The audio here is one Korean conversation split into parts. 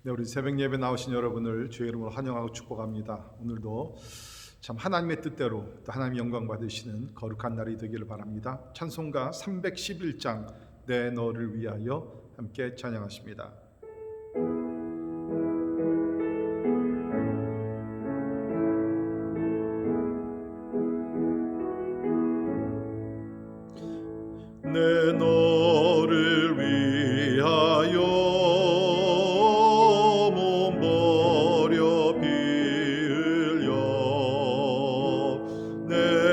네, 우리 새벽 예배 나오신 여러분을 주의 이름으로 환영하고 축복합니다. 오늘도 참 하나님의 뜻대로 또 하나님의 영광 받으시는 거룩한 날이 되기를 바랍니다. 찬송가 311장 내 너를 위하여 함께 찬양하십니다. 내 너를 위하여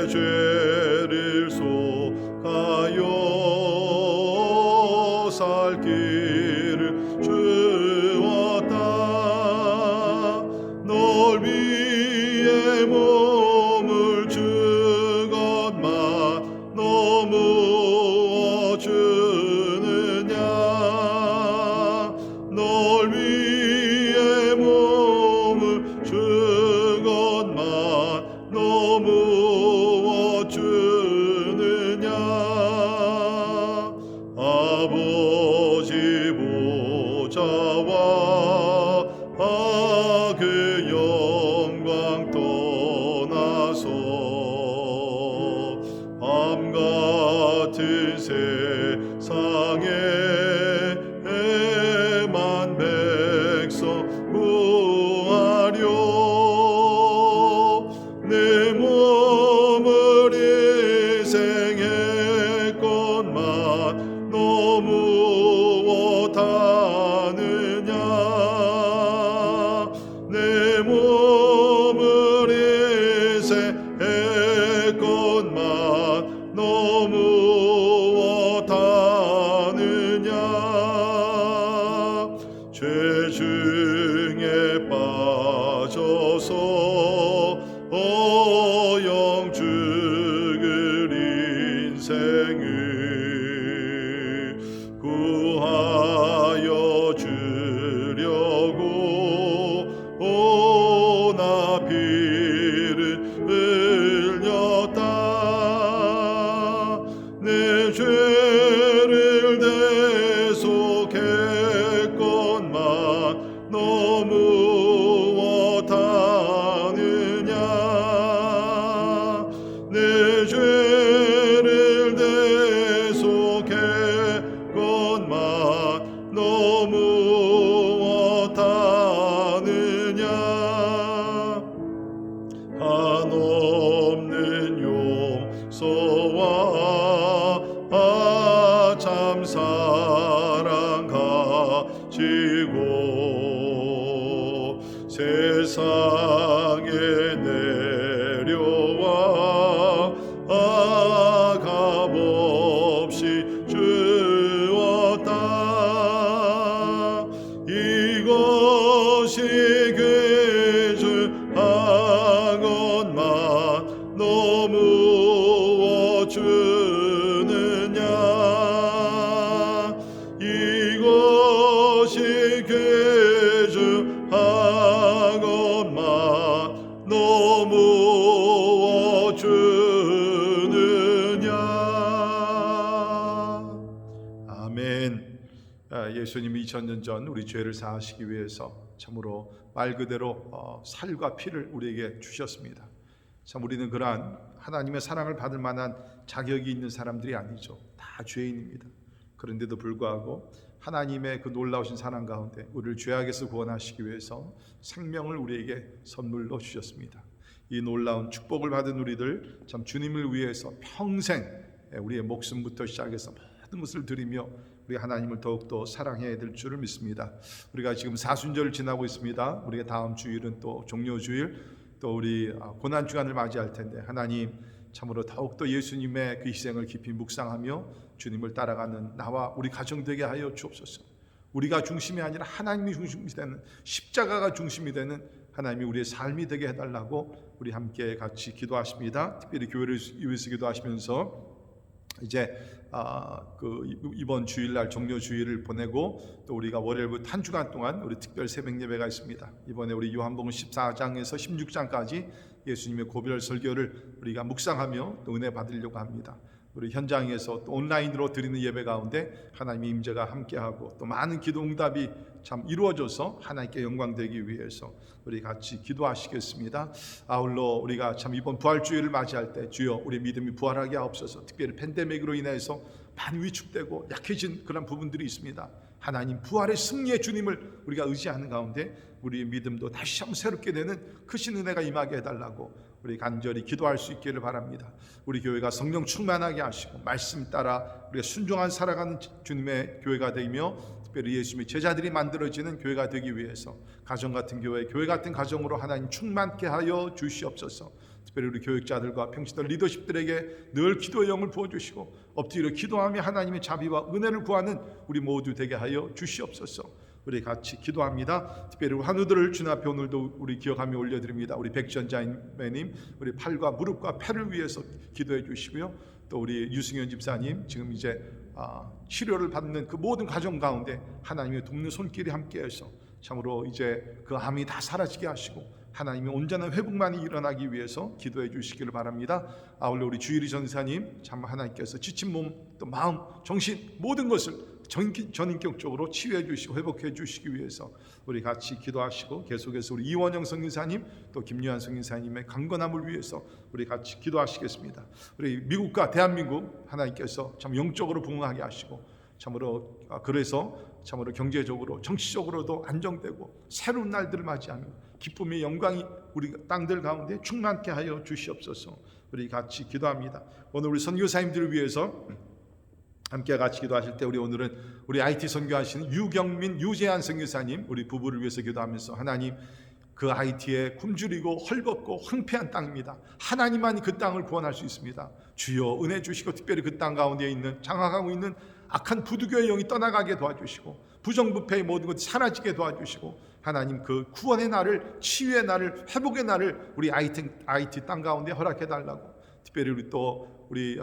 죄를 속하여 살 길을 주었다. 널 위해 몸을 주건만 너무 주느냐. 널 위해 몸을 주건만 너무 주느냐. 아버지 보좌와 그 영광 떠나서 밤 같은 세상에 애만 백성 구하려 내 몸을 희생했건만 너무 못하느냐. 내 몸을 희생했건만 너무 못하느냐. 죄 중에 빠져서 영 죽을 인생을 구하여 주려고 나 피를 흘렸다. 내 죄를 대속했건만 너무 못하느냐. 내 죄를 대속했건만 너무 못하느냐. 한없는 용서와 참 사랑 가지고 세상에 내려와 값없이 주었다. 이것이 괴주하건만 너무 주느냐. 이것이 괴주하건만 너무 주느냐. 아멘. 예수님이 2000년 전 우리 죄를 사하시기 위해서 참으로 말 그대로 살과 피를 우리에게 주셨습니다. 참 우리는 그러한 하나님의 사랑을 받을 만한 자격이 있는 사람들이 아니죠. 다 죄인입니다. 그런데도 불구하고 하나님의 그 놀라우신 사랑 가운데 우리를 죄악에서 구원하시기 위해서 생명을 우리에게 선물로 주셨습니다. 이 놀라운 축복을 받은 우리들 참 주님을 위해서 평생 우리의 목숨부터 시작해서 모든 것을 드리며 우리 하나님을 더욱더 사랑해야 될 줄을 믿습니다. 우리가 지금 사순절을 지나고 있습니다. 우리가 다음 주일은 또 종료주일, 또 우리 고난주간을 맞이할 텐데 하나님 참으로 더욱더 예수님의 그 희생을 깊이 묵상하며 주님을 따라가는 나와 우리 가정 되게 하여 주옵소서. 우리가 중심이 아니라 하나님이 중심이 되는, 십자가가 중심이 되는 하나님이 우리의 삶이 되게 해달라고 우리 함께 같이 기도하십니다. 특별히 교회를 위해서 기도하시면서 이제 이번 주일날 종료 주일을 보내고 또 우리가 월요일부터 한 주간 동안 우리 특별 새벽 예배가 있습니다. 이번에 우리 요한복음 14장에서 16장까지 예수님의 고별 설교를 우리가 묵상하며 또 은혜 받으려고 합니다. 우리 현장에서 또 온라인으로 드리는 예배 가운데 하나님의 임재가 함께하고 또 많은 기도 응답이 참 이루어져서 하나님께 영광되기 위해서 우리 같이 기도하시겠습니다. 아울러 우리가 참 이번 부활주일을 맞이할 때 주여 우리 믿음이 부활하게 하옵소서. 특별히 팬데믹으로 인해서 많이 위축되고 약해진 그런 부분들이 있습니다. 하나님 부활의 승리의 주님을 우리가 의지하는 가운데 우리의 믿음도 다시 한번 새롭게 되는 크신 은혜가 임하게 해달라고 우리 간절히 기도할 수 있기를 바랍니다. 우리 교회가 성령 충만하게 하시고 말씀 따라 우리가 순종한 살아가는 주님의 교회가 되며 특별히 예수님의 제자들이 만들어지는 교회가 되기 위해서 가정 같은 교회, 교회 같은 가정으로 하나님 충만케 하여 주시옵소서. 특별히 우리 교육자들과 평신도 리더십들에게 늘 기도의 영을 부어주시고 엎드려 기도하며 하나님의 자비와 은혜를 구하는 우리 모두 되게 하여 주시옵소서. 우리 같이 기도합니다. 특별히 환우들을 주님 앞에 오늘도 우리 기억하며 올려드립니다. 우리 백전자매님 우리 팔과 무릎과 폐를 위해서 기도해 주시고요. 또 우리 유승현 집사님 지금 이제 치료를 받는 그 모든 과정 가운데 하나님의 돕는 손길이 함께해서 참으로 이제 그 암이 다 사라지게 하시고 하나님의 온전한 회복만이 일어나기 위해서 기도해 주시기를 바랍니다. 아울러 우리 주일이 전사님 참 하나님께서 지친 몸 또 마음 정신 모든 것을 전인격적으로 치유해 주시고 회복해 주시기 위해서 우리 같이 기도하시고 계속해서 우리 이원영 성인사님 또 김유한 성인사님의 강건함을 위해서 우리 같이 기도하시겠습니다. 우리 미국과 대한민국 하나님께서 참 영적으로 부흥하게 하시고 참으로 그래서 참으로 경제적으로 정치적으로도 안정되고 새로운 날들을 맞이하며 기쁨의 영광이 우리 땅들 가운데 충만케 하여 주시옵소서. 우리 같이 기도합니다. 오늘 우리 선교사님들을 위해서 함께 같이 기도하실 때 오늘은 우리 IT 선교하시는 유경민, 유재한 선교사님 우리 부부를 위해서 기도하면서 하나님 그 IT에 굶주리고 헐벗고 황폐한 땅입니다. 하나님만이 그 땅을 구원할 수 있습니다. 주여 은혜 주시고 특별히 그 땅 가운데 있는 장악하고 있는 악한 부두교의 영이 떠나가게 도와주시고 부정부패의 모든 것이 사라지게 도와주시고 하나님 그 구원의 날을 치유의 날을 회복의 날을 우리 IT 땅 가운데 허락해 달라고 특별히 우리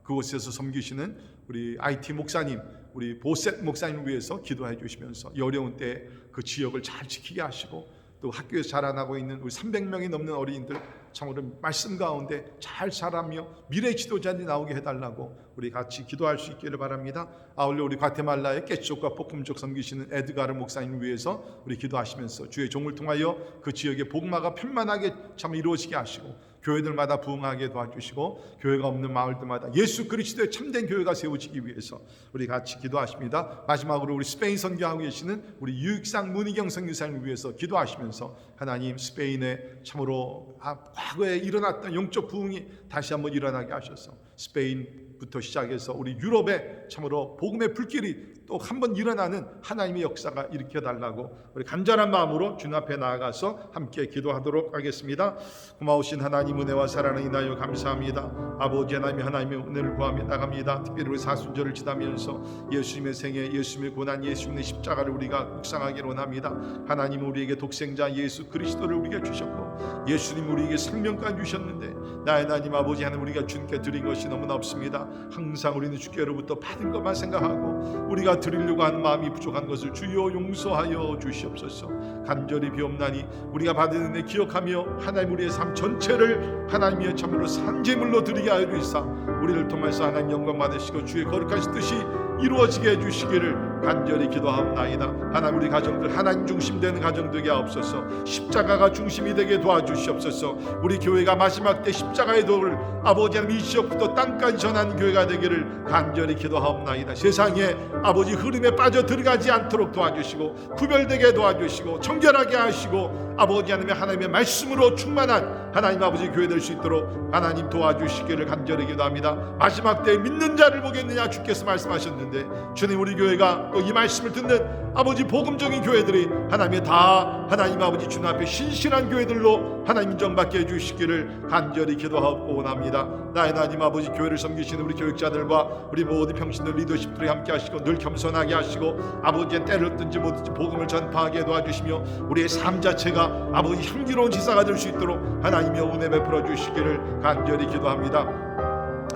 그곳에서 섬기시는 우리 IT 목사님 우리 보셋 목사님을 위해서 기도해 주시면서 이 어려운 때 그 지역을 잘 지키게 하시고 또 학교에서 자라나고 있는 우리 300명이 넘는 어린이들 참으로 말씀 가운데 잘 자라며 미래 지도자들이 나오게 해달라고 우리 같이 기도할 수 있기를 바랍니다. 아울러 우리 과테말라의 깨치족과 폭금족 섬기시는 에드가르 목사님을 위해서 우리 기도하시면서 주의 종을 통하여 그 지역의 복마가 편만하게 참 이루어지게 하시고 교회들마다 부흥하게 도와주시고 교회가 없는 마을들마다 예수 그리스도의 참된 교회가 세워지기 위해서 우리 같이 기도하십니다. 마지막으로 우리 스페인 선교하고 계시는 우리 유익상 문희경 선교사님을 위해서 기도하시면서 하나님 스페인에 참으로 과거에 일어났던 영적 부흥이 다시 한번 일어나게 하셔서 스페인부터 시작해서 우리 유럽에 참으로 복음의 불길이 또 한 번 일어나는 하나님의 역사가 일으켜달라고 우리 간절한 마음으로 주님 앞에 나아가서 함께 기도하도록 하겠습니다. 고마우신 하나님 은혜와 사랑을 인하여 감사합니다. 아버지 하나님의 은혜를 구하며 나갑니다. 특별히 우리 사순절을 지나면서 예수님의 생애, 예수님의 고난, 예수님의 십자가를 우리가 묵상하기를 원합니다. 하나님 우리에게 독생자 예수 그리스도를 우리에게 주셨고 예수님 우리에게 생명까지 주셨는데 나의 하나님 아버지 하나님 우리가 주님께 드린 것이 너무나 없습니다. 항상 우리는 주께로부터 받은 것만 생각하고 우리가 드리려고 하는 마음이 부족한 것을 주여 용서하여 주시옵소서. 간절히 비옵나니 우리가 받은 은혜 기억하며 하나님 우리의 삶 전체를 하나님의 참으로 산제물로 드리게 하여 주시사 우리를 통해서 하나님 영광 받으시고 주의 거룩하신 뜻이 이루어지게 해주시기를 간절히 기도하옵나이다. 하나님 우리 가정들 하나님 중심되는 가정 되게 하옵소서. 십자가가 중심이 되게 도와주시옵소서. 우리 교회가 마지막 때 십자가의 도를 아버지 하나님 이 지역부터 땅까지 전하는 교회가 되기를 간절히 기도하옵나이다. 세상에 아버지 흐름에 빠져 들어가지 않도록 도와주시고 구별되게 도와주시고 청결하게 하시고 아버지 하나님의 말씀으로 충만한 하나님 아버지 교회 될 수 있도록 하나님 도와주시기를 간절히 기도합니다. 마지막 때에 믿는 자를 보겠느냐 주께서 말씀하셨는데 주님 우리 교회가 또 이 말씀을 듣는 아버지 복음적인 교회들이 하나님의 다 하나님 아버지 주님 앞에 신실한 교회들로 하나님 인정받게 해주시기를 간절히 기도하고 원합니다. 나의 하나님 아버지 교회를 섬기시는 우리 교육자들과 우리 모든 평신들 리더십들이 함께 하시고 늘 겸손하게 하시고 아버지의 때를 든지 못든지 복음을 전파하게 도와주시며 우리의 삶 자체가 아버지 향기로운 지사가 될 수 있도록 하나님의 은혜 베풀어 주시기를 간절히 기도합니다.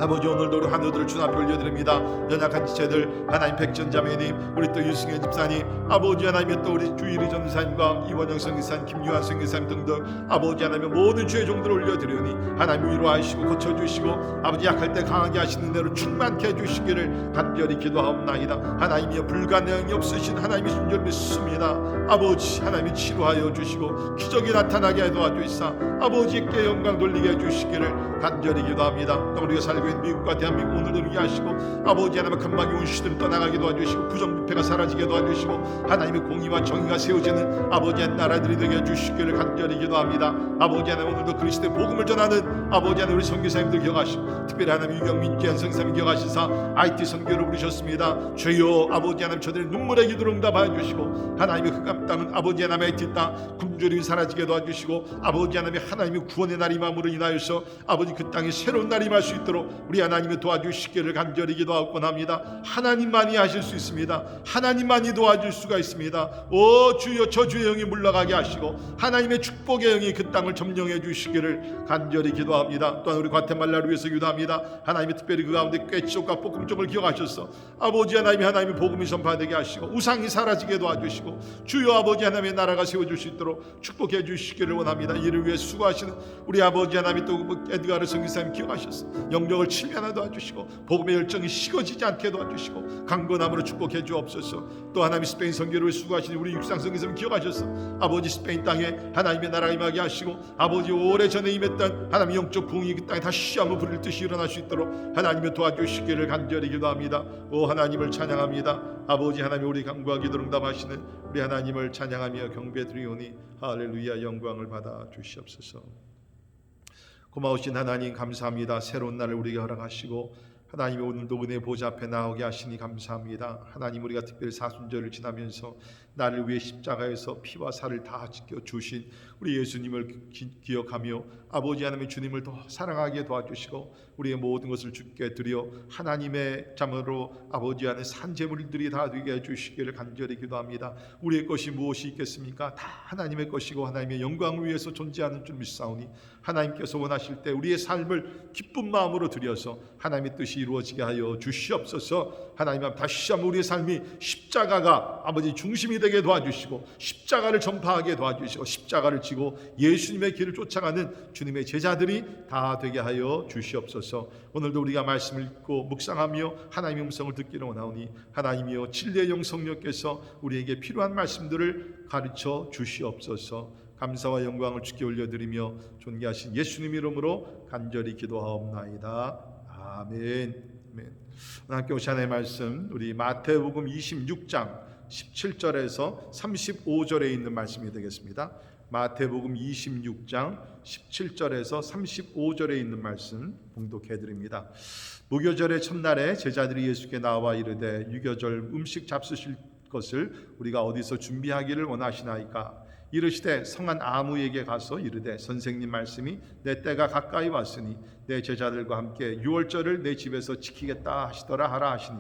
아버지, 오늘도 우리 환우들을 주님 앞에 올려드립니다. 연약한 지체들, 하나님 백전자매님, 우리 또 유승현 집사님, 아버지 하나님, 또 우리 주일이 전사님과 이원영 선교사님, 김유한 선교사님 등등 아버지 하나님 모든 주의 종들을 올려드리오니 하나님 위로하시고 고쳐주시고 아버지 약할 때 강하게 하시는 대로 충만케 해주시기를 간절히 기도하옵나이다. 하나님이여 불가능이 없으신 하나님의 순절 믿습니다. 아버지 하나님이 치료하여 주시고 기적이 나타나게 도와주시사 아버지께 영광 돌리게 해주시기를 간절히 기도합니다. 또 우리가 살고 있는 미국과 대한민국 오늘도 위하시고 아버지 하나님 간막이 온 시들을 떠나가게 도와주시고 부정부패가 사라지게 도와주시고 하나님의 공의와 정의가 세워지는 아버지의 나라들이 되게 해주시기를 간절히 기도합니다. 아버지 하나님 오늘도 그리스도의 복음을 전하는 아버지 하나님 우리 선교사님들 기억하시고 특별히 하나님 유경민 기한 선교사님 기억하시사 IT 선교를 부르셨습니다. 주여 아버지 하나님 저들의 눈물의 기도를 응답하여 주시고 하나님의 흑암 땅은 아버지 하나님의 IT 땅 굶주림이 사라지게 도와주시고 아버지 하나님의 구원의 날이 마음으로 인하여서 아버지 그 땅에 새로운 날이 임할 수 있도록 우리 하나님의 도와주시기를 간절히 기도하곤 합니다. 하나님만이 하실 수 있습니다. 하나님만이 도와줄 수가 있습니다. 오 주여 저 주의 영이 물러가게 하시고 하나님의 축복의 영이 그 땅을 점령해 주시기를 간절히 기도합니다. 또한 우리 과테말라를 위해서 기도합니다. 하나님이 특별히 그 가운데 꾀치족과 볶음족을 기억하셔서 아버지 하나님의 복음이 선포되게 하시고 우상이 사라지게 도와주시고 주여 아버지 하나님의 나라가 세워질 수 있도록 축복해 주시기를 원합니다. 이를 위해 수고하시는 우리 아버지 하나님이 또 에드가르 선교사님 기억하셔서 영역을 치면하게 도와주시고 복음의 열정이 식어지지 않게 도와주시고 강건함으로 축복해 주옵소서. 또 하나님 스페인 선교를 위해 수고하시는 우리 육상 선교사님 기억하셔서 아버지 스페인 땅에 하나님의 나라가 임하게 하시고 아버지 오래전에 임했던 하나님의 영적 부흥이 그 땅에 다시 한번 부릴 듯이 일어날 수 있도록 하나님의 도와주시기를 간절히 기도합니다. 오 하나님을 찬양합니다. 아버지 하나님 우리 간구와 기도를 응답하시는 우리 하나님을 찬양하며 경배드리오니 할렐루야 영광을 받아 주시옵소서. 고마우신 하나님 감사합니다. 새로운 날을 우리에게 허락하시고 하나님이 오늘도 은혜의 보좌 앞에 나오게 하시니 감사합니다. 하나님 우리가 특별히 사순절을 지나면서 나를 위해 십자가에서 피와 살을 다 지켜주신 우리 예수님을 기억하며 아버지 하나님의 주님을 더 사랑하게 도와주시고 우리의 모든 것을 주께 드려 하나님의 자문으로 아버지 안에 산제물들이 다 되게 해주시기를 간절히 기도합니다. 우리의 것이 무엇이 있겠습니까? 다 하나님의 것이고 하나님의 영광을 위해서 존재하는 줄 믿사오니 하나님께서 원하실 때 우리의 삶을 기쁜 마음으로 드려서 하나님의 뜻이 이루어지게 하여 주시옵소서. 하나님 앞에 다시 한번 우리의 삶이 십자가가 아버지 중심이 되게 도와주시고 십자가를 전파하게 도와주시고 십자가를 지고 예수님의 길을 쫓아가는 주님의 제자들이 다 되게 하여 주시옵소서. 오늘도 우리가 말씀을 읽고 묵상하며 하나님의 음성을 듣기를 원하오니 하나님이여 진리의 영성령께서 우리에게 필요한 말씀들을 가르쳐 주시옵소서. 감사와 영광을 주께 올려드리며 존귀하신 예수님 이름으로 간절히 기도하옵나이다. 아멘. 아멘. 오늘 함께 오신 하나님의 말씀 우리 마태복음 26장 17절에서 35절에 있는 말씀이 되겠습니다. 마태복음 26장 17절에서 35절에 있는 말씀 봉독해 드립니다. 무교절의 첫날에 제자들이 예수께 나와 이르되 유교절 음식 잡수실 것을 우리가 어디서 준비하기를 원하시나이까? 이르시되 성한 아무에게 가서 이르되 선생님 말씀이 내 때가 가까이 왔으니 내 제자들과 함께 유월절을 내 집에서 지키겠다 하시더라 하라 하시니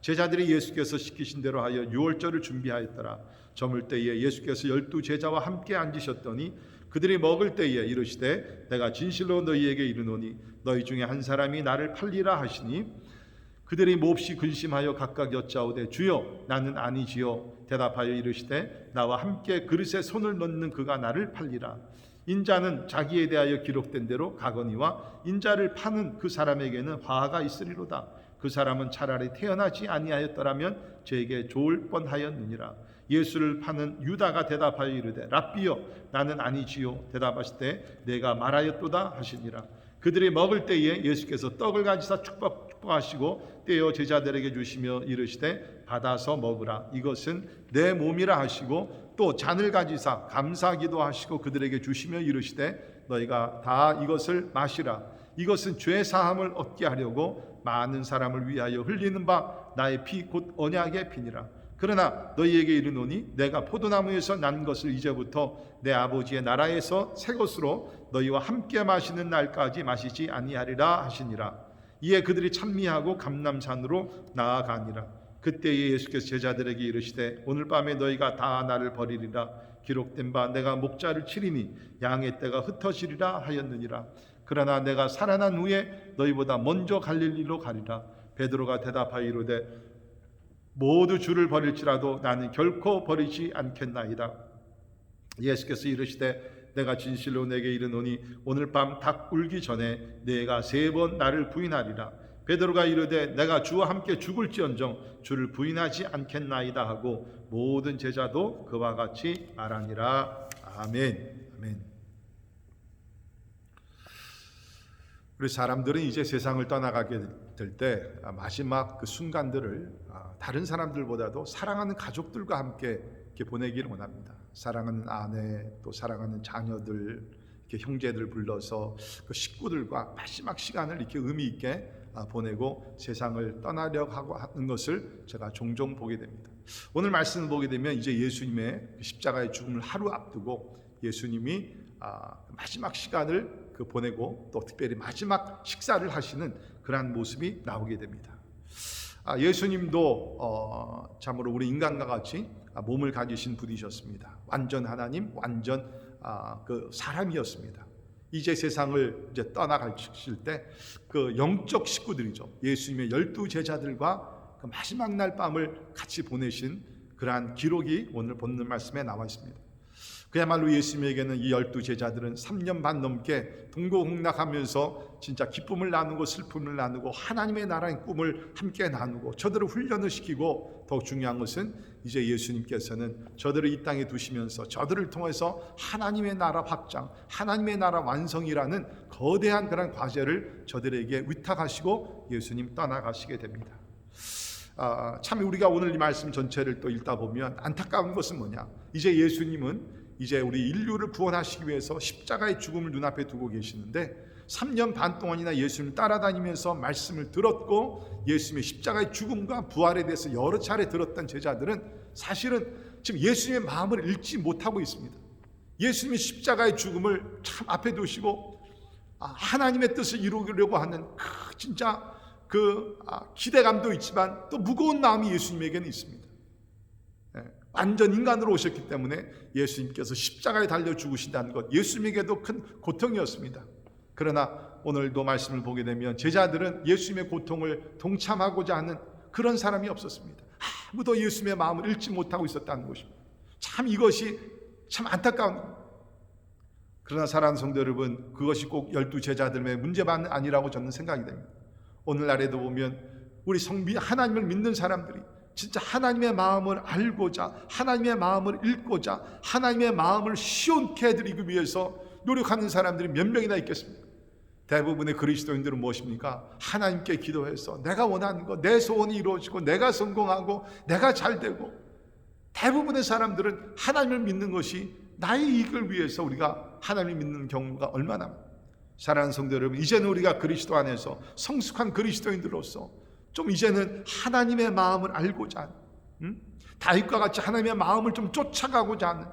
제자들이 예수께서 시키신 대로 하여 유월절을 준비하였더라. 저물 때에 예수께서 12 제자와 함께 앉으셨더니 그들이 먹을 때에 이르시되 내가 진실로 너희에게 이르노니 너희 중에 한 사람이 나를 팔리라 하시니 그들이 몹시 근심하여 각각 여짜오되 주여 나는 아니지요. 대답하여 이르시되 나와 함께 그릇에 손을 넣는 그가 나를 팔리라. 인자는 자기에 대하여 기록된 대로 가거니와 인자를 파는 그 사람에게는 화가 있으리로다. 그 사람은 차라리 태어나지 아니하였더라면 저에게 좋을 뻔하였느니라. 예수를 파는 유다가 대답하여 이르되 랍비여 나는 아니지요. 대답하실 때 내가 말하였도다 하시니라. 그들이 먹을 때에 예수께서 떡을 가지사 축복하시고 떼어 제자들에게 주시며 이르시되 받아서 먹으라. 이것은 내 몸이라 하시고 또 잔을 가지사 감사기도 하시고 그들에게 주시며 이르시되 너희가 다 이것을 마시라. 이것은 죄 사함을 얻게 하려고 많은 사람을 위하여 흘리는 바 나의 피 곧 언약의 피니라. 그러나 너희에게 이르노니 내가 포도나무에서 난 것을 이제부터 내 아버지의 나라에서 새 것으로 너희와 함께 마시는 날까지 마시지 아니하리라 하시니라. 이에 그들이 찬미하고 감람산으로 나아가니라. 그때에 예수께서 제자들에게 이르시되 오늘 밤에 너희가 다 나를 버리리라. 기록된 바 내가 목자를 치리니 양의 떼가 흩어지리라 하였느니라. 그러나 내가 살아난 후에 너희보다 먼저 갈릴리로 가리라. 베드로가 대답하여 이르되 모두 주를 버릴지라도 나는 결코 버리지 않겠나이다. 예수께서 이르시되 내가 진실로 내게 이르노니 오늘 밤 닭 울기 전에 내가 3번 나를 부인하리라. 베드로가 이르되 내가 주와 함께 죽을지언정 주를 부인하지 않겠나이다 하고 모든 제자도 그와 같이 말하니라. 아멘. 아멘. 우리 사람들은 이제 세상을 떠나가게 될 때 마지막 그 순간들을 다른 사람들보다도 사랑하는 가족들과 함께 이렇게 보내기를 원합니다. 사랑하는 아내, 또 사랑하는 자녀들, 이렇게 형제들 불러서 그 식구들과 마지막 시간을 이렇게 의미 있게 보내고 세상을 떠나려고 하고 하는 것을 제가 종종 보게 됩니다. 오늘 말씀을 보게 되면 이제 예수님의 십자가의 죽음을 하루 앞두고 예수님이 마지막 시간을 보내고 또 특별히 마지막 식사를 하시는 그러한 모습이 나오게 됩니다. 예수님도 참으로 우리 인간과 같이 몸을 가지신 분이셨습니다. 완전 하나님, 완전 그 사람이었습니다. 이제 세상을 이제 떠나가실 때 그 영적 식구들이죠. 예수님의 12 제자들과 그 마지막 날 밤을 같이 보내신 그러한 기록이 오늘 본문 말씀에 나와 있습니다. 그야말로 예수님에게는 이 12 제자들은 3년 반 넘게 동고동락하면서 진짜 기쁨을 나누고 슬픔을 나누고 하나님의 나라의 꿈을 함께 나누고 저들을 훈련을 시키고 더욱 중요한 것은 이제 예수님께서는 저들을 이 땅에 두시면서 저들을 통해서 하나님의 나라 확장, 하나님의 나라 완성이라는 거대한 그런 과제를 저들에게 위탁하시고 예수님 떠나가시게 됩니다. 참 우리가 오늘 이 말씀 전체를 또 읽다 보면 안타까운 것은 뭐냐? 이제 예수님은 이제 우리 인류를 구원하시기 위해서 십자가의 죽음을 눈앞에 두고 계시는데 3년 반 동안이나 예수님을 따라다니면서 말씀을 들었고 예수님의 십자가의 죽음과 부활에 대해서 여러 차례 들었던 제자들은 사실은 지금 예수님의 마음을 읽지 못하고 있습니다. 예수님의 십자가의 죽음을 참 앞에 두시고 하나님의 뜻을 이루려고 하는 진짜 기대감도 있지만 또 무거운 마음이 예수님에게는 있습니다. 완전 인간으로 오셨기 때문에 예수님께서 십자가에 달려 죽으신다는 것 예수님에게도 큰 고통이었습니다. 그러나 오늘도 말씀을 보게 되면 제자들은 예수님의 고통을 동참하고자 하는 그런 사람이 없었습니다. 아무도 예수님의 마음을 읽지 못하고 있었다는 것입니다. 참 이것이 참 안타까운 겁니다. 그러나 사랑하는 성도 여러분, 그것이 꼭 12 제자들의 문제만은 아니라고 저는 생각이 됩니다. 오늘날에도 보면 우리 하나님을 믿는 사람들이 진짜 하나님의 마음을 알고자, 하나님의 마음을 읽고자, 하나님의 마음을 시원케 해드리기 위해서 노력하는 사람들이 몇 명이나 있겠습니까? 대부분의 그리스도인들은 무엇입니까? 하나님께 기도해서 내가 원하는 것, 내 소원이 이루어지고 내가 성공하고 내가 잘되고, 대부분의 사람들은 하나님을 믿는 것이 나의 이익을 위해서 우리가 하나님을 믿는 경우가 얼마나 많아요. 사랑하는 성도 여러분, 이제는 우리가 그리스도 안에서 성숙한 그리스도인들로서 좀 이제는 하나님의 마음을 알고자 하는, 다윗과 같이 하나님의 마음을 좀 쫓아가고자 하는,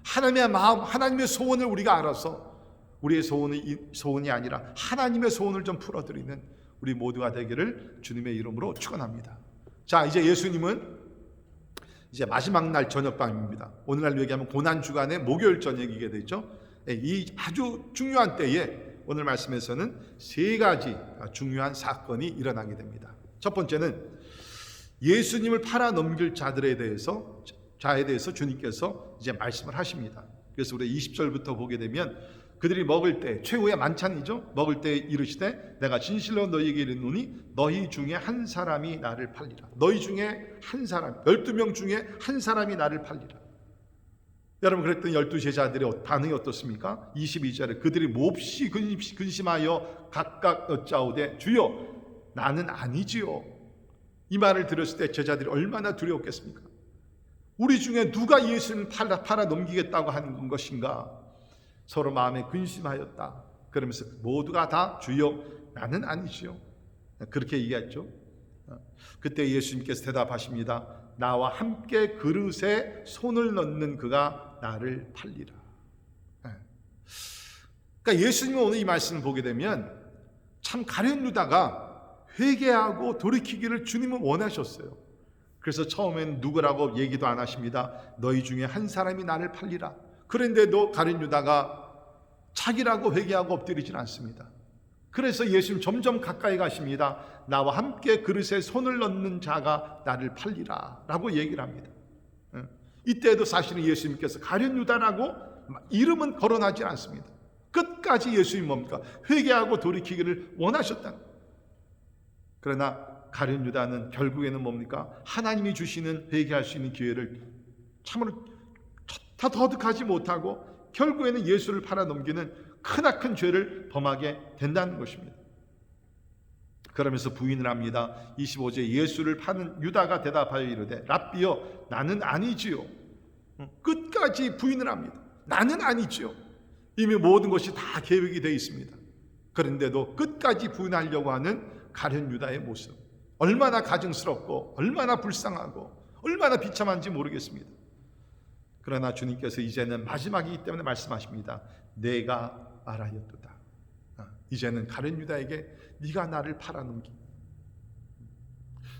하나님의 마음, 하나님의 소원을 우리가 알아서 우리의 소원이 아니라 하나님의 소원을 좀 풀어드리는 우리 모두가 되기를 주님의 이름으로 축원합니다. 자, 이제 예수님은 이제 마지막 날 저녁밤입니다. 오늘날로 얘기하면 고난주간의 목요일 저녁이게 되죠. 이 아주 중요한 때에 오늘 말씀에서는 3가지 중요한 사건이 일어나게 됩니다. 첫 번째는 예수님을 팔아 넘길 자에 대해서 주님께서 이제 말씀을 하십니다. 그래서 우리 20절부터 보게 되면 그들이 먹을 때, 최후의 만찬이죠. 먹을 때 이르시되 내가 진실로 너희에게 이르노니 너희 중에 한 사람이 나를 팔리라. 너희 중에 한 사람, 12명 중에 한 사람이 나를 팔리라. 여러분, 그랬더니 12 제자들의 반응이 어떻습니까? 22절에 그들이 몹시 근심하여 각각 여짜오되 주여 나는 아니지요. 이 말을 들었을 때 제자들이 얼마나 두려웠겠습니까? 우리 중에 누가 예수님을 팔아 넘기겠다고 하는 것인가? 서로 마음에 근심하였다. 그러면서 모두가 다 주여 나는 아니지요. 그렇게 얘기했죠. 그때 예수님께서 대답하십니다. 나와 함께 그릇에 손을 넣는 그가 나를 팔리라. 그러니까 예수님은 오늘 이 말씀을 보게 되면 참 가룟 유다가 회개하고 돌이키기를 주님은 원하셨어요. 그래서 처음엔 누구라고 얘기도 안 하십니다. 너희 중에 한 사람이 나를 팔리라. 그런데도 가룟 유다가 자기라고 회개하고 엎드리진 않습니다. 그래서 예수님 점점 가까이 가십니다. 나와 함께 그릇에 손을 넣는 자가 나를 팔리라 라고 얘기를 합니다. 이때에도 사실은 예수님께서 가룟 유다라고 이름은 거론하지 않습니다. 끝까지 예수님 뭡니까? 회개하고 돌이키기를 원하셨다. 그러나 가룟 유다는 결국에는 뭡니까? 하나님이 주시는 회개할 수 있는 기회를 참으로 다 거듭하지 못하고 결국에는 예수를 팔아넘기는 크나큰 죄를 범하게 된다는 것입니다. 그러면서 부인을 합니다. 25절 예수를 파는 유다가 대답하여 이르되 랍비여 나는 아니지요. 끝까지 부인을 합니다. 나는 아니지요. 이미 모든 것이 다 계획이 되어 있습니다. 그런데도 끝까지 부인하려고 하는 가룟 유다의 모습, 얼마나 가증스럽고 얼마나 불쌍하고 얼마나 비참한지 모르겠습니다. 그러나 주님께서 이제는 마지막이기 때문에 말씀하십니다. 내가 말하였도다. 이제는 가룟 유다에게 네가 나를 팔아넘기.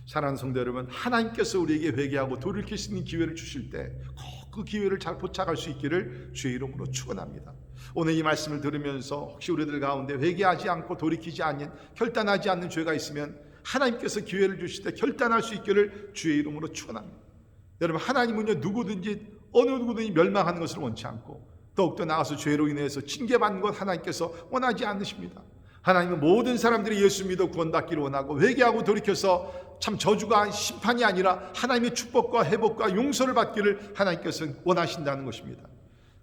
사랑하는 성도 여러분, 하나님께서 우리에게 회개하고 돌이킬 수 있는 기회를 주실 때 그 기회를 잘 포착할 수 있기를 주의 이름으로 축원합니다. 오늘 이 말씀을 들으면서 혹시 우리들 가운데 회개하지 않고 돌이키지 않는, 결단하지 않는 죄가 있으면 하나님께서 기회를 주실 때 결단할 수 있기를 주의 이름으로 축원합니다. 여러분, 하나님은요 누구든지 어느 누구든지 멸망하는 것을 원치 않고 더욱더 나아가서 죄로 인해서 징계받는 것 하나님께서 원하지 않으십니다. 하나님은 모든 사람들이 예수 믿어 구원받기를 원하고 회개하고 돌이켜서 참 저주가 심판이 아니라 하나님의 축복과 회복과 용서를 받기를 하나님께서 원하신다는 것입니다.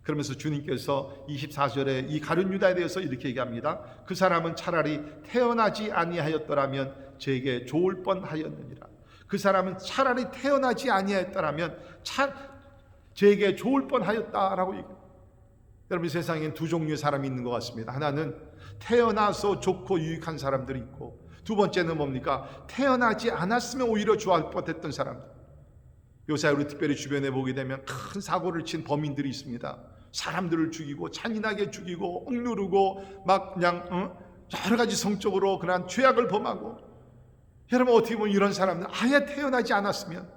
그러면서 주님께서 24절에 이 가룟 유다에 대해서 이렇게 얘기합니다. 그 사람은 차라리 태어나지 아니하였더라면 제게 좋을 뻔하였느니라. 그 사람은 차라리 태어나지 아니하였더라면 제게 좋을 뻔하였다라고 얘기합니다. 여러분, 세상엔 두 종류의 사람이 있는 것 같습니다. 하나는 태어나서 좋고 유익한 사람들이 있고, 두 번째는 뭡니까? 태어나지 않았으면 오히려 좋아할 뻔했던 사람들. 요새 우리 특별히 주변에 보게 되면 큰 사고를 친 범인들이 있습니다. 사람들을 죽이고 잔인하게 죽이고 억누르고 막 그냥 여러 가지 성적으로 그러한 죄악을 범하고, 여러분 어떻게 보면 이런 사람들 아예 태어나지 않았으면,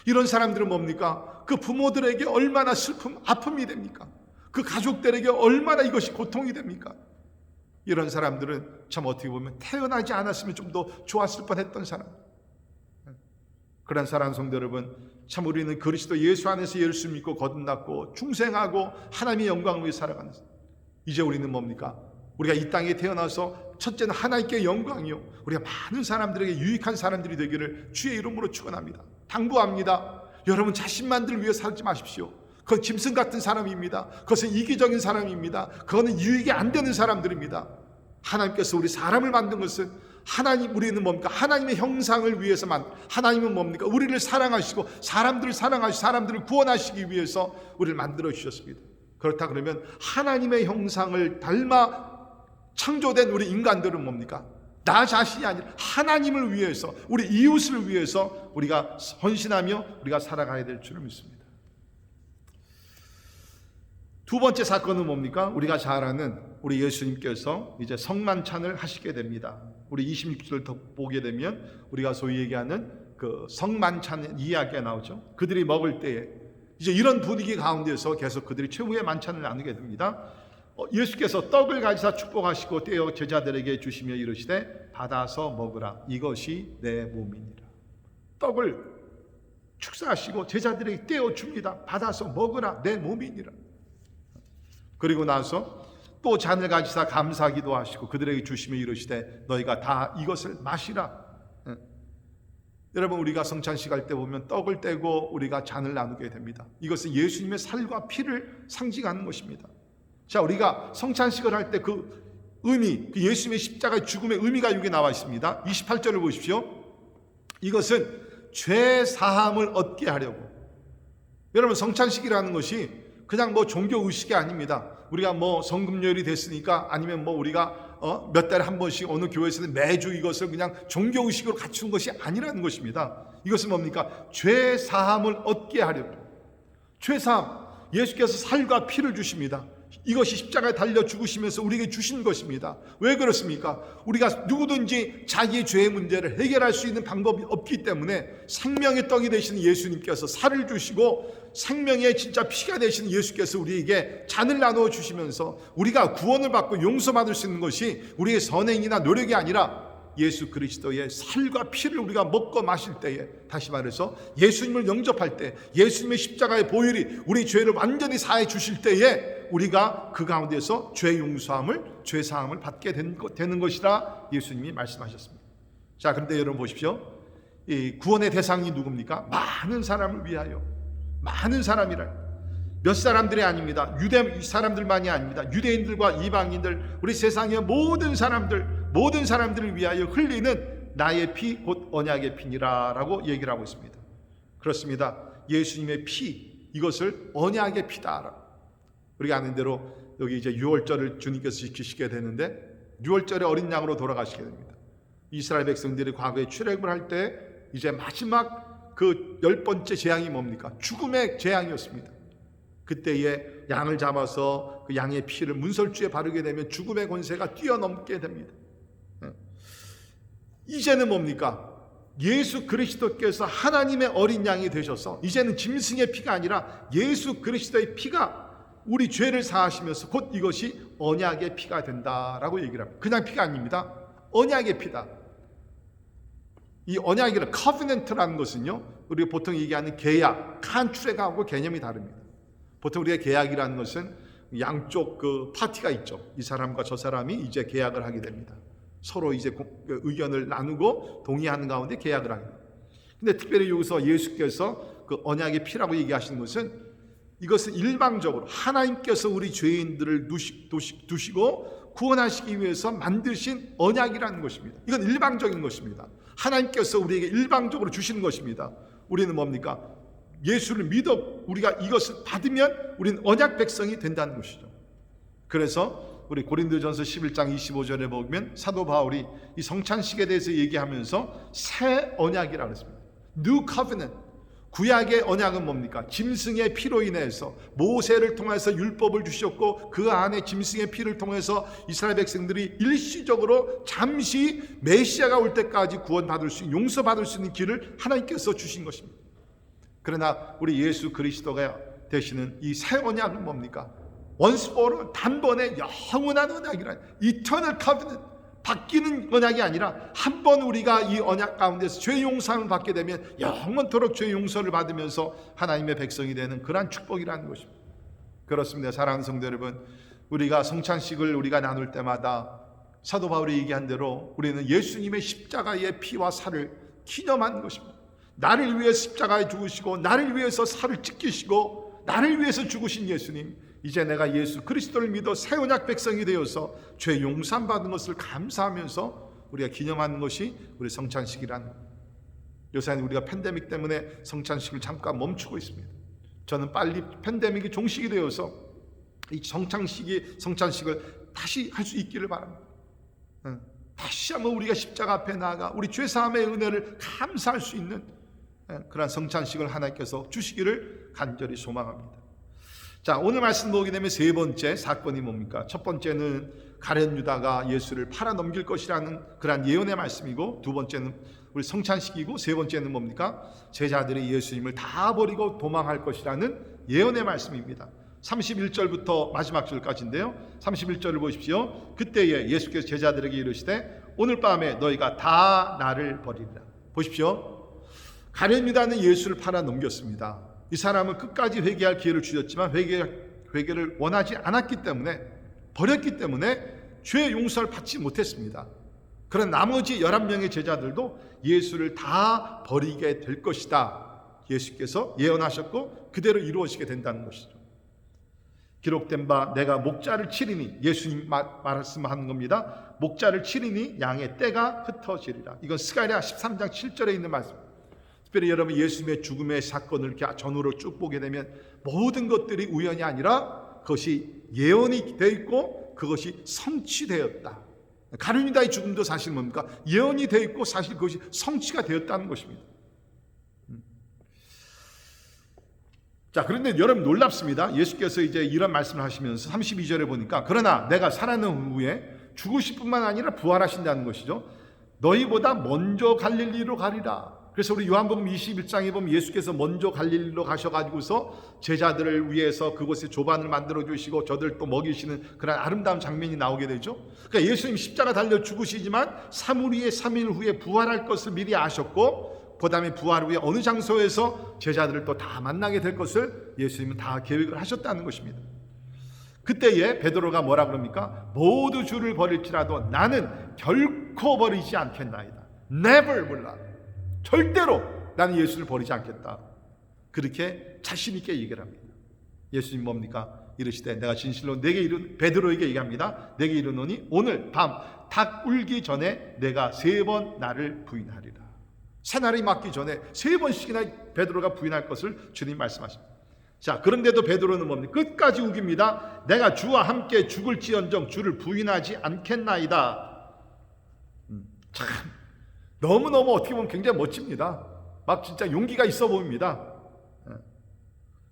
이런 사람들은 뭡니까? 그 부모들에게 얼마나 슬픔, 아픔이 됩니까? 그 가족들에게 얼마나 이것이 고통이 됩니까? 이런 사람들은 참 어떻게 보면 태어나지 않았으면 좀 더 좋았을 뻔했던 사람. 그런 사랑하는 성도 여러분, 참 우리는 그리스도 예수 안에서 예수 믿고 거듭났고 중생하고 하나님의 영광을 위해 살아가는, 이제 우리는 뭡니까? 우리가 이 땅에 태어나서 첫째는 하나님께 영광이요, 우리가 많은 사람들에게 유익한 사람들이 되기를 주의 이름으로 축원합니다. 당부합니다. 여러분 자신만들 위해 살지 마십시오. 그건 짐승 같은 사람입니다. 그것은 이기적인 사람입니다. 그거는 유익이 안 되는 사람들입니다. 하나님께서 우리 사람을 만든 것은 우리는 뭡니까? 하나님의 형상을 위해서만. 하나님은 뭡니까? 우리를 사랑하시고 사람들을 사랑하시고 사람들을 구원하시기 위해서 우리를 만들어 주셨습니다. 그렇다 그러면 하나님의 형상을 닮아 창조된 우리 인간들은 뭡니까? 나 자신이 아니라 하나님을 위해서, 우리 이웃을 위해서 우리가 헌신하며 우리가 살아가야 될 줄을 믿습니다. 두 번째 사건은 뭡니까? 우리가 잘 아는 우리 예수님께서 이제 성만찬을 하시게 됩니다. 우리 26절 더 보게 되면 우리가 소위 얘기하는 그 성만찬 이야기가 나오죠. 그들이 먹을 때에 이제 이런 분위기 가운데서 계속 그들이 최후의 만찬을 나누게 됩니다. 예수께서 떡을 가지사 축복하시고 떼어 제자들에게 주시며 이르시되 받아서 먹으라, 이것이 내 몸이니라. 떡을 축사하시고 제자들에게 떼어 줍니다. 받아서 먹으라, 내 몸이니라. 그리고 나서 또 잔을 가지사 감사기도 하시고 그들에게 주시며 이르시되 너희가 다 이것을 마시라. 여러분, 우리가 성찬식 할 때 보면 떡을 떼고 우리가 잔을 나누게 됩니다. 이것은 예수님의 살과 피를 상징하는 것입니다. 자, 우리가 성찬식을 할 때 그 의미, 그 예수님의 십자가의 죽음의 의미가 여기 나와 있습니다. 28절을 보십시오. 이것은 죄 사함을 얻게 하려고. 여러분, 성찬식이라는 것이 그냥 뭐 종교 의식이 아닙니다. 우리가 뭐 성금요일이 됐으니까, 아니면 뭐 우리가 몇 달에 한 번씩 어느 교회에서는 매주 이것을 그냥 종교 의식으로 갖춘 것이 아니라는 것입니다. 이것은 뭡니까? 죄 사함을 얻게 하려고. 죄 사함, 예수께서 살과 피를 주십니다. 이것이 십자가에 달려 죽으시면서 우리에게 주신 것입니다. 왜 그렇습니까? 우리가 누구든지 자기의 죄의 문제를 해결할 수 있는 방법이 없기 때문에 생명의 떡이 되시는 예수님께서 살을 주시고 생명의 진짜 피가 되시는 예수께서 우리에게 잔을 나누어 주시면서 우리가 구원을 받고 용서받을 수 있는 것이 우리의 선행이나 노력이 아니라 예수 그리스도의 살과 피를 우리가 먹고 마실 때에, 다시 말해서 예수님을 영접할 때, 예수님의 십자가의 보혈이 우리 죄를 완전히 사해 주실 때에 우리가 그 가운데서 죄 용서함을, 죄 사함을 받게 되는 것이라 예수님이 말씀하셨습니다. 자, 그런데 여러분 보십시오. 이 구원의 대상이 누굽니까? 많은 사람을 위하여, 많은 사람이라, 몇 사람들이 아닙니다. 유대 사람들만이 아닙니다. 유대인들과 이방인들, 우리 세상의 모든 사람들을 위하여 흘리는 나의 피 곧 언약의 피니라 라고 얘기를 하고 있습니다. 그렇습니다. 예수님의 피, 이것을 언약의 피다. 우리가 아는 대로 여기 이제 유월절을 주님께서 지키시게 되는데 6월절에 어린 양으로 돌아가시게 됩니다. 이스라엘 백성들이 과거에 출애굽을 할 때 이제 마지막 그 10번째 재앙이 뭡니까? 죽음의 재앙이었습니다. 그때에 양을 잡아서 그 양의 피를 문설주에 바르게 되면 죽음의 권세가 뛰어넘게 됩니다. 이제는 뭡니까? 예수 그리스도께서 하나님의 어린 양이 되셔서 이제는 짐승의 피가 아니라 예수 그리스도의 피가 우리 죄를 사하시면서 곧 이것이 언약의 피가 된다라고 얘기를 합니다. 그냥 피가 아닙니다. 언약의 피다. 이 언약이라 covenant라는 것은요, 우리가 보통 얘기하는 계약, 칸출애가하고 개념이 다릅니다. 보통 우리가 계약이라는 것은 양쪽 그 파티가 있죠. 이 사람과 저 사람이 이제 계약을 하게 됩니다. 서로 이제 의견을 나누고 동의하는 가운데 계약을 하게 됩니다. 근데 특별히 여기서 예수께서 그 언약의 피라고 얘기하시는 것은 이것은 일방적으로 하나님께서 우리 죄인들을 두시고 구원하시기 위해서 만드신 언약이라는 것입니다. 이건 일방적인 것입니다. 하나님께서 우리에게 일방적으로 주시는 것입니다. 우리는 뭡니까? 예수를 믿어 우리가 이것을 받으면 우리는 언약 백성이 된다는 것이죠. 그래서 우리 고린도전서 11장 25절에 보면 사도 바울이 이 성찬식에 대해서 얘기하면서 새 언약이라고 했습니다. New Covenant. 구약의 언약은 뭡니까? 짐승의 피로 인해서 모세를 통해서 율법을 주셨고 그 안에 짐승의 피를 통해서 이스라엘 백성들이 일시적으로 잠시 메시아가 올 때까지 구원받을 수 있는, 용서받을 수 있는 길을 하나님께서 주신 것입니다. 그러나 우리 예수 그리스도가 되시는 이 새 언약은 뭡니까? once for all, 단번에 영원한 언약이란 eternal covenant, 바뀌는 언약이 아니라 한 번 우리가 이 언약 가운데서 죄 용서를 받게 되면 영원토록 죄 용서를 받으면서 하나님의 백성이 되는 그러한 축복이라는 것입니다. 그렇습니다. 사랑하는 성도 여러분, 우리가 성찬식을 우리가 나눌 때마다 사도 바울이 얘기한 대로 우리는 예수님의 십자가의 피와 살을 기념하는 것입니다. 나를 위해 십자가에 죽으시고 나를 위해서 살을 찢기시고 나를 위해서 죽으신 예수님, 이제 내가 예수 그리스도를 믿어 새 언약 백성이 되어서 죄 용서함 받은 것을 감사하면서 우리가 기념하는 것이 우리 성찬식이라는 겁니다. 요새 우리가 팬데믹 때문에 성찬식을 잠깐 멈추고 있습니다. 저는 빨리 팬데믹이 종식이 되어서 이 성찬식을 다시 할 수 있기를 바랍니다. 다시 한번 우리가 십자가 앞에 나아가 우리 죄 사함의 은혜를 감사할 수 있는 그런 성찬식을 하나님께서 주시기를 간절히 소망합니다. 자, 오늘 말씀 보게 되면 세 번째 사건이 뭡니까? 첫 번째는 가룟 유다가 예수를 팔아 넘길 것이라는 그런 예언의 말씀이고, 두 번째는 우리 성찬식이고, 세 번째는 뭡니까? 제자들이 예수님을 다 버리고 도망할 것이라는 예언의 말씀입니다. 31절부터 마지막 절까지인데요. 31절을 보십시오. 그때에 예수께서 제자들에게 이르시되 오늘 밤에 너희가 다 나를 버리리라. 보십시오. 가룟 유다는 예수를 팔아 넘겼습니다. 이 사람은 끝까지 회개할 기회를 주셨지만 회개를 원하지 않았기 때문에, 버렸기 때문에 죄 용서를 받지 못했습니다. 그런 나머지 11명의 제자들도 예수를 다 버리게 될 것이다. 예수께서 예언하셨고 그대로 이루어지게 된다는 것이죠. 기록된 바 내가 목자를 치리니, 예수님 말씀하는 겁니다. 목자를 치리니 양의 떼가 흩어지리라. 이건 스가랴 13장 7절에 있는 말씀. 특별히 여러분 예수님의 죽음의 사건을 이렇게 전후로 쭉 보게 되면 모든 것들이 우연이 아니라 그것이 예언이 되어 있고 그것이 성취되었다. 가룟 유다의 죽음도 사실 뭡니까? 예언이 되어 있고 사실 그것이 성취가 되었다는 것입니다. 자, 그런데 여러분 놀랍습니다. 예수께서 이제 이런 말씀을 하시면서 32절에 보니까 그러나 내가 살아난 후에 죽으실 뿐만 아니라 부활하신다는 것이죠. 너희보다 먼저 갈릴리로 가리라. 그래서 우리 요한복음 21장에 보면 예수께서 먼저 갈릴리로 가셔가지고서 제자들을 위해서 그곳에 조반을 만들어 주시고 저들 또 먹이시는 그런 아름다운 장면이 나오게 되죠. 그러니까 예수님 십자가 달려 죽으시지만 3일 후에 부활할 것을 미리 아셨고, 그 다음에 부활 후에 어느 장소에서 제자들을 또 다 만나게 될 것을 예수님은 다 계획을 하셨다는 것입니다. 그때에 베드로가 뭐라 그럽니까? 모두 주를 버릴지라도 나는 결코 버리지 않겠나이다. Never, 몰라. 절대로 나는 예수를 버리지 않겠다. 그렇게 자신 있게 얘기를 합니다. 예수님 뭡니까? 이르시되 내가 진실로 베드로에게 얘기합니다. 내게 이르노니 오늘 밤 닭 울기 전에 내가 3번 나를 부인하리라. 새날이 맞기 전에 3번씩이나 베드로가 부인할 것을 주님 말씀하십니다. 자, 그런데도 베드로는 뭡니까? 끝까지 우깁니다. 내가 주와 함께 죽을지언정 주를 부인하지 않겠나이다. 참 너무너무 어떻게 보면 굉장히 멋집니다. 막 진짜 용기가 있어 보입니다.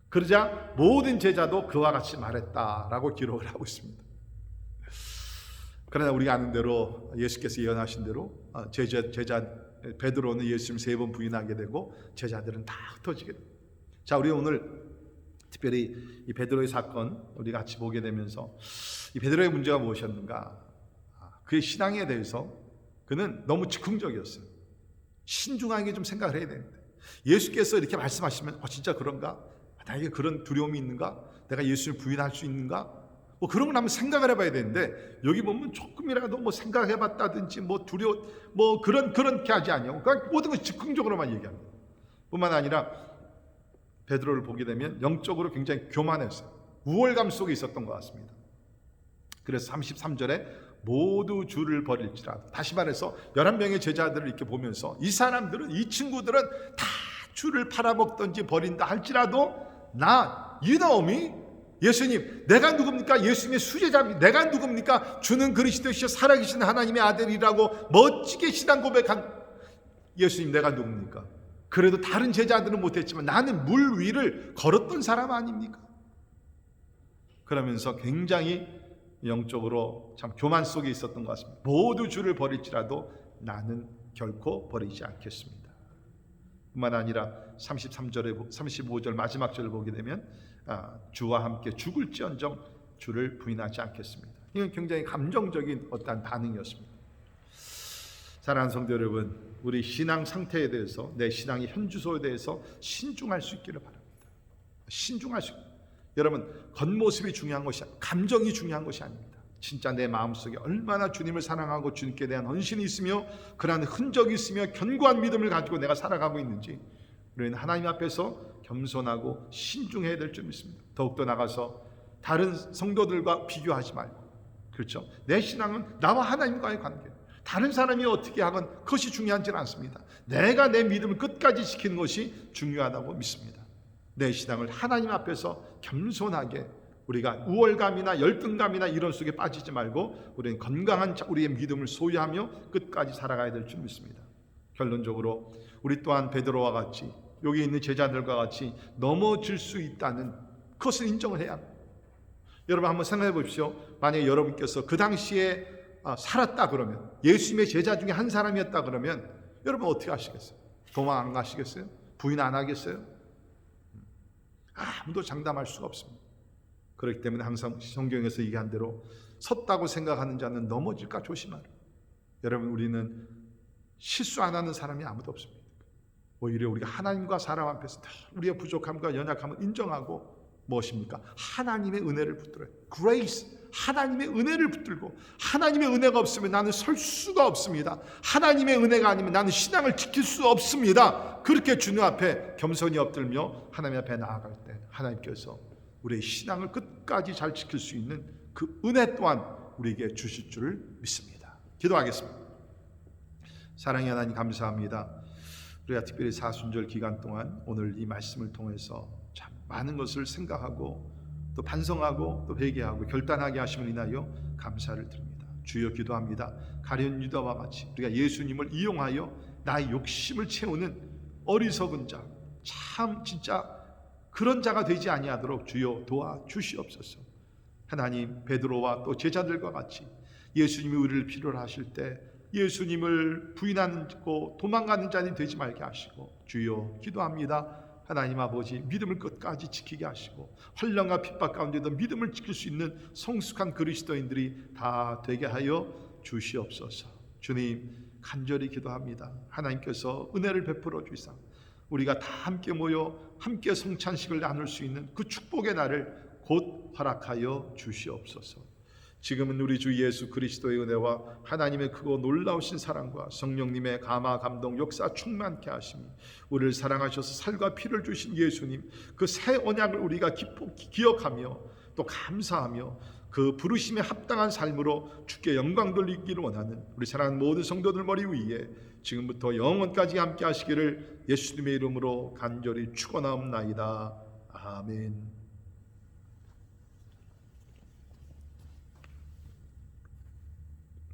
그러자 모든 제자도 그와 같이 말했다라고 기록을 하고 있습니다. 그러나 우리가 아는 대로 예수께서 예언하신 대로 제자 베드로는 예수님 3번 부인하게 되고 제자들은 다 흩어지게 됩니다. 자, 우리 오늘 특별히 이 베드로의 사건 우리 같이 보게 되면서 이 베드로의 문제가 무엇이었는가? 그의 신앙에 대해서 그는 너무 즉흥적이었어요. 신중하게 좀 생각을 해야 되는데 예수께서 이렇게 말씀하시면 진짜 그런가? 나에게 그런 두려움이 있는가? 내가 예수를 부인할 수 있는가? 뭐 그런 걸 한번 생각을 해봐야 되는데 여기 보면 조금이라도 뭐 생각해봤다든지 뭐 두려워 뭐 그렇게 하지 않냐고. 그러니까 모든 것이 즉흥적으로만 얘기합니다. 뿐만 아니라 베드로를 보게 되면 영적으로 굉장히 교만했어요. 우월감 속에 있었던 것 같습니다. 그래서 33절에 모두 주를 버릴지라도, 다시 말해서 11명의 제자들을 이렇게 보면서 이 사람들은, 이 친구들은 다 주를 팔아먹든지 버린다 할지라도 you know me? 예수님, 내가 누굽니까? 예수님의 수제자입니다. 내가 누굽니까? 주는 그리스도시요 살아계신 하나님의 아들이라고 멋지게 신앙 고백한 예수님, 내가 누굽니까? 그래도 다른 제자들은 못했지만 나는 물 위를 걸었던 사람 아닙니까? 그러면서 굉장히 영적으로 참 교만 속에 있었던 것 같습니다. 모두 주를 버릴지라도 나는 결코 버리지 않겠습니다. 뿐만 아니라 33절에 35절 마지막 절을 보게 되면 주와 함께 죽을지언정 주를 부인하지 않겠습니다. 이건 굉장히 감정적인 어떤 반응이었습니다. 사랑하는 성도 여러분, 우리 신앙 상태에 대해서, 내 신앙의 현주소에 대해서 신중할 수 있기를 바랍니다. 신중할 수 있기를. 여러분, 겉모습이 중요한 것이 아니라 감정이 중요한 것이 아닙니다. 진짜 내 마음속에 얼마나 주님을 사랑하고 주님께 대한 헌신이 있으며 그러한 흔적이 있으며 견고한 믿음을 가지고 내가 살아가고 있는지 우리는 하나님 앞에서 겸손하고 신중해야 될 줄 믿습니다. 더욱더 나가서 다른 성도들과 비교하지 말고, 그렇죠? 내 신앙은 나와 하나님과의 관계, 다른 사람이 어떻게 하건 그것이 중요하지는 않습니다. 내가 내 믿음을 끝까지 지키는 것이 중요하다고 믿습니다. 내 신앙을 하나님 앞에서 겸손하게, 우리가 우월감이나 열등감이나 이런 속에 빠지지 말고 우리는 건강한 우리의 믿음을 소유하며 끝까지 살아가야 될 줄 믿습니다. 결론적으로 우리 또한 베드로와 같이, 여기 있는 제자들과 같이 넘어질 수 있다는 그것을 인정을 해야 합니다. 여러분 한번 생각해 보십시오. 만약에 여러분께서 그 당시에 살았다 그러면, 예수님의 제자 중에 한 사람이었다 그러면 여러분 어떻게 하시겠어요? 도망 안 가시겠어요? 부인 안 하겠어요? 아무도 장담할 수가 없습니다. 그렇기 때문에 항상 성경에서 얘기한 대로 섰다고 생각하는 자는 넘어질까 조심하라. 여러분, 우리는 실수 안 하는 사람이 아무도 없습니다. 오히려 우리가 하나님과 사람 앞에서 우리의 부족함과 연약함을 인정하고 무엇입니까? 하나님의 은혜를 붙들어요. Grace, 하나님의 은혜를 붙들고, 하나님의 은혜가 없으면 나는 설 수가 없습니다. 하나님의 은혜가 아니면 나는 신앙을 지킬 수 없습니다. 그렇게 주님 앞에 겸손히 엎들며 하나님 앞에 나아갈 때 하나님께서 우리의 신앙을 끝까지 잘 지킬 수 있는 그 은혜 또한 우리에게 주실 줄을 믿습니다. 기도하겠습니다. 사랑의 하나님, 감사합니다. 우리가 특별히 사순절 기간 동안 오늘 이 말씀을 통해서 참 많은 것을 생각하고 또 반성하고 또 회개하고 결단하게 하심을 인하여 감사를 드립니다. 주여, 기도합니다. 가룟 유다와 같이 우리가 예수님을 이용하여 나의 욕심을 채우는 어리석은 자, 참 진짜 그런 자가 되지 아니하도록 주여 도와주시옵소서. 하나님, 베드로와 또 제자들과 같이 예수님이 우리를 필요로 하실 때 예수님을 부인하고 도망가는 자니 되지 말게 하시고, 주여 기도합니다. 하나님 아버지, 믿음을 끝까지 지키게 하시고 환난과 핍박 가운데도 믿음을 지킬 수 있는 성숙한 그리스도인들이 다 되게 하여 주시옵소서. 주님, 간절히 기도합니다. 하나님께서 은혜를 베풀어 주시사 우리가 다 함께 모여 함께 성찬식을 나눌 수 있는 그 축복의 날을 곧 허락하여 주시옵소서. 지금은 우리 주 예수 그리스도의 은혜와 하나님의 크고 놀라우신 사랑과 성령님의 감화 감동 역사 충만케 하심이, 우리를 사랑하셔서 살과 피를 주신 예수님 그 새 언약을 우리가 기억하며 또 감사하며 그 부르심에 합당한 삶으로 주께 영광 돌리기를 원하는 우리 사랑하는 모든 성도들 머리 위에 지금부터 영원까지 함께 하시기를 예수님의 이름으로 간절히 축원하옵나이다. 아멘.